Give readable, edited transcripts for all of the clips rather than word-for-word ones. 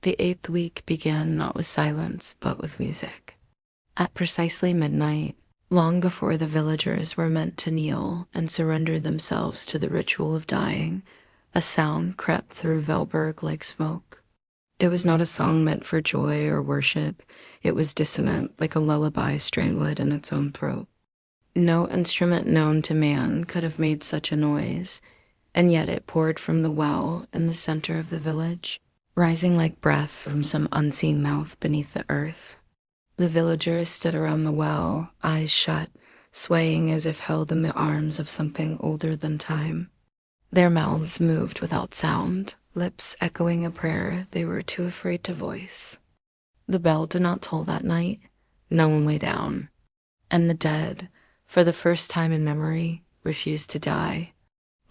The 8th week began not with silence, but with music. At precisely midnight, long before the villagers were meant to kneel and surrender themselves to the ritual of dying, a sound crept through Velburg like smoke. It was not a song meant for joy or worship. It was dissonant, like a lullaby strangled in its own throat. No instrument known to man could have made such a noise, and yet it poured from the well in the center of the village, rising like breath from some unseen mouth beneath the earth. The villagers stood around the well, eyes shut, swaying as if held in the arms of something older than time. Their mouths moved without sound, lips echoing a prayer they were too afraid to voice. The bell did not toll that night. No one lay down. And the dead, for the first time in memory, refused to die.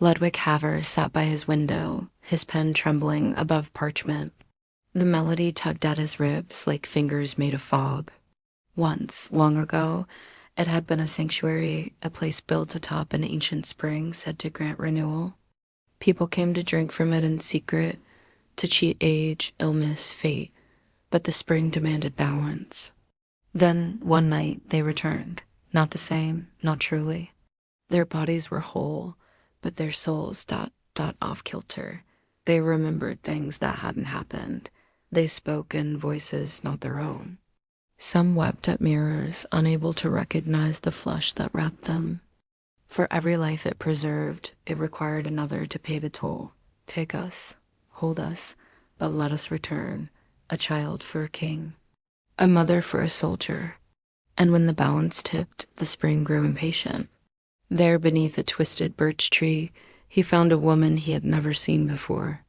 Ludwig Halver sat by his window, his pen trembling above parchment. The melody tugged at his ribs like fingers made of fog. Once, long ago, it had been a sanctuary, a place built atop an ancient spring said to grant renewal. People came to drink from it in secret, to cheat age, illness, fate, but the spring demanded balance. Then, one night, they returned. Not the same, not truly. Their bodies were whole, but their souls off kilter. They remembered things that hadn't happened. They spoke in voices not their own. Some wept at mirrors, unable to recognize the flesh that wrapped them. For every life it preserved, it required another to pay the toll. Take us, hold us, but let us return, a child for a king, a mother for a soldier. And when the balance tipped, the spring grew impatient. There, beneath a twisted birch tree, he found a woman he had never seen before.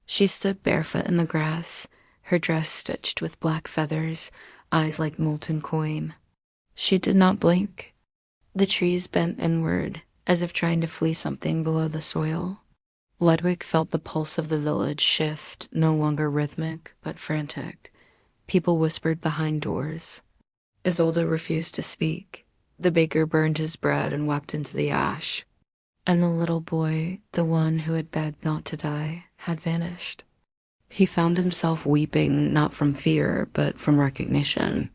She stood barefoot in the grass, her dress stitched with black feathers, eyes like molten coin. She did not blink. The trees bent inward, as if trying to flee something below the soil. Ludwig felt the pulse of the village shift, no longer rhythmic, but frantic. People whispered behind doors. Isolde refused to speak. The baker burned his bread and wept into the ash. And the little boy, the one who had begged not to die, had vanished. He found himself weeping not from fear, but from recognition.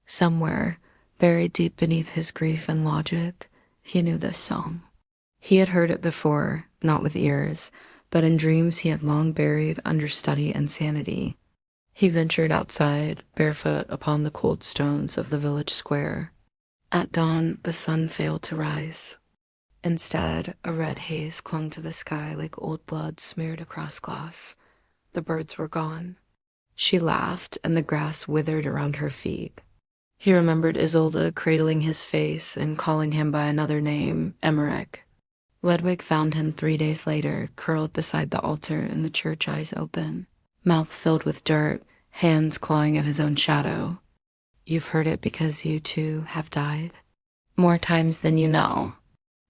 Somewhere, buried deep beneath his grief and logic, he knew this song. He had heard it before, not with ears, but in dreams he had long buried under study and sanity. He ventured outside, barefoot upon the cold stones of the village square. At dawn, the sun failed to rise. Instead, a red haze clung to the sky like old blood smeared across glass. The birds were gone. She laughed, and the grass withered around her feet. He remembered Isolde cradling his face and calling him by another name, Emmerich. Ludwig found him 3 days later, curled beside the altar in the church, eyes open, mouth filled with dirt, hands clawing at his own shadow. You've heard it because you, too, have died? More times than you know.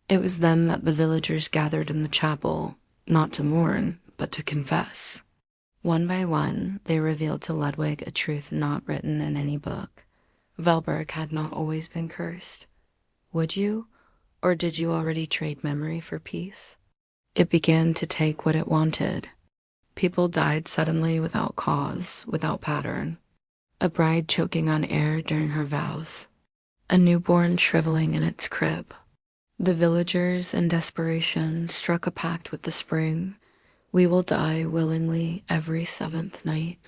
It was then that the villagers gathered in the chapel, not to mourn, but to confess. One by one, they revealed to Ludwig a truth not written in any book. Velburg had not always been cursed. Would you? Or did you already trade memory for peace? It began to take what it wanted. People died suddenly without cause, without pattern. A bride choking on air during her vows. A newborn shriveling in its crib. The villagers, in desperation, struck a pact with the spring. We will die willingly every 7th night.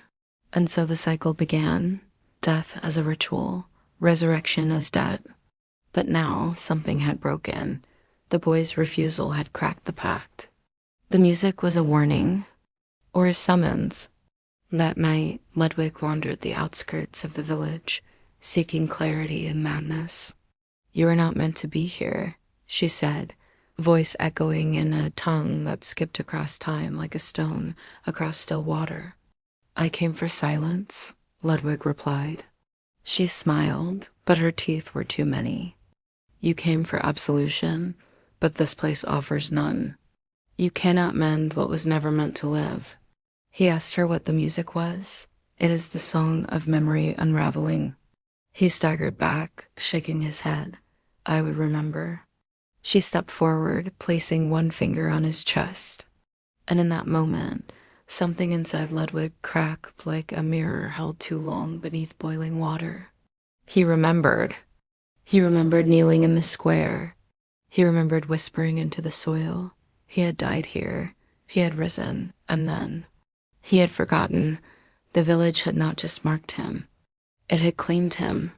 And so the cycle began, death as a ritual, resurrection as debt. But now something had broken. The boy's refusal had cracked the pact. The music was a warning, or a summons. That night, Ludwig wandered the outskirts of the village, seeking clarity in madness. You are not meant to be here, she said, voice echoing in a tongue that skipped across time like a stone across still water. I came for silence, Ludwig replied. She smiled, but her teeth were too many. You came for absolution, but this place offers none. You cannot mend what was never meant to live. He asked her what the music was. It is the song of memory unraveling. He staggered back, shaking his head. I would remember. She stepped forward, placing one finger on his chest. And in that moment, Something inside Ludwig cracked like a mirror held too long beneath boiling water. He remembered. He remembered kneeling in the square. He remembered whispering into the soil. He had died here. He had risen, and then he had forgotten. The village had not just marked him. It had claimed him.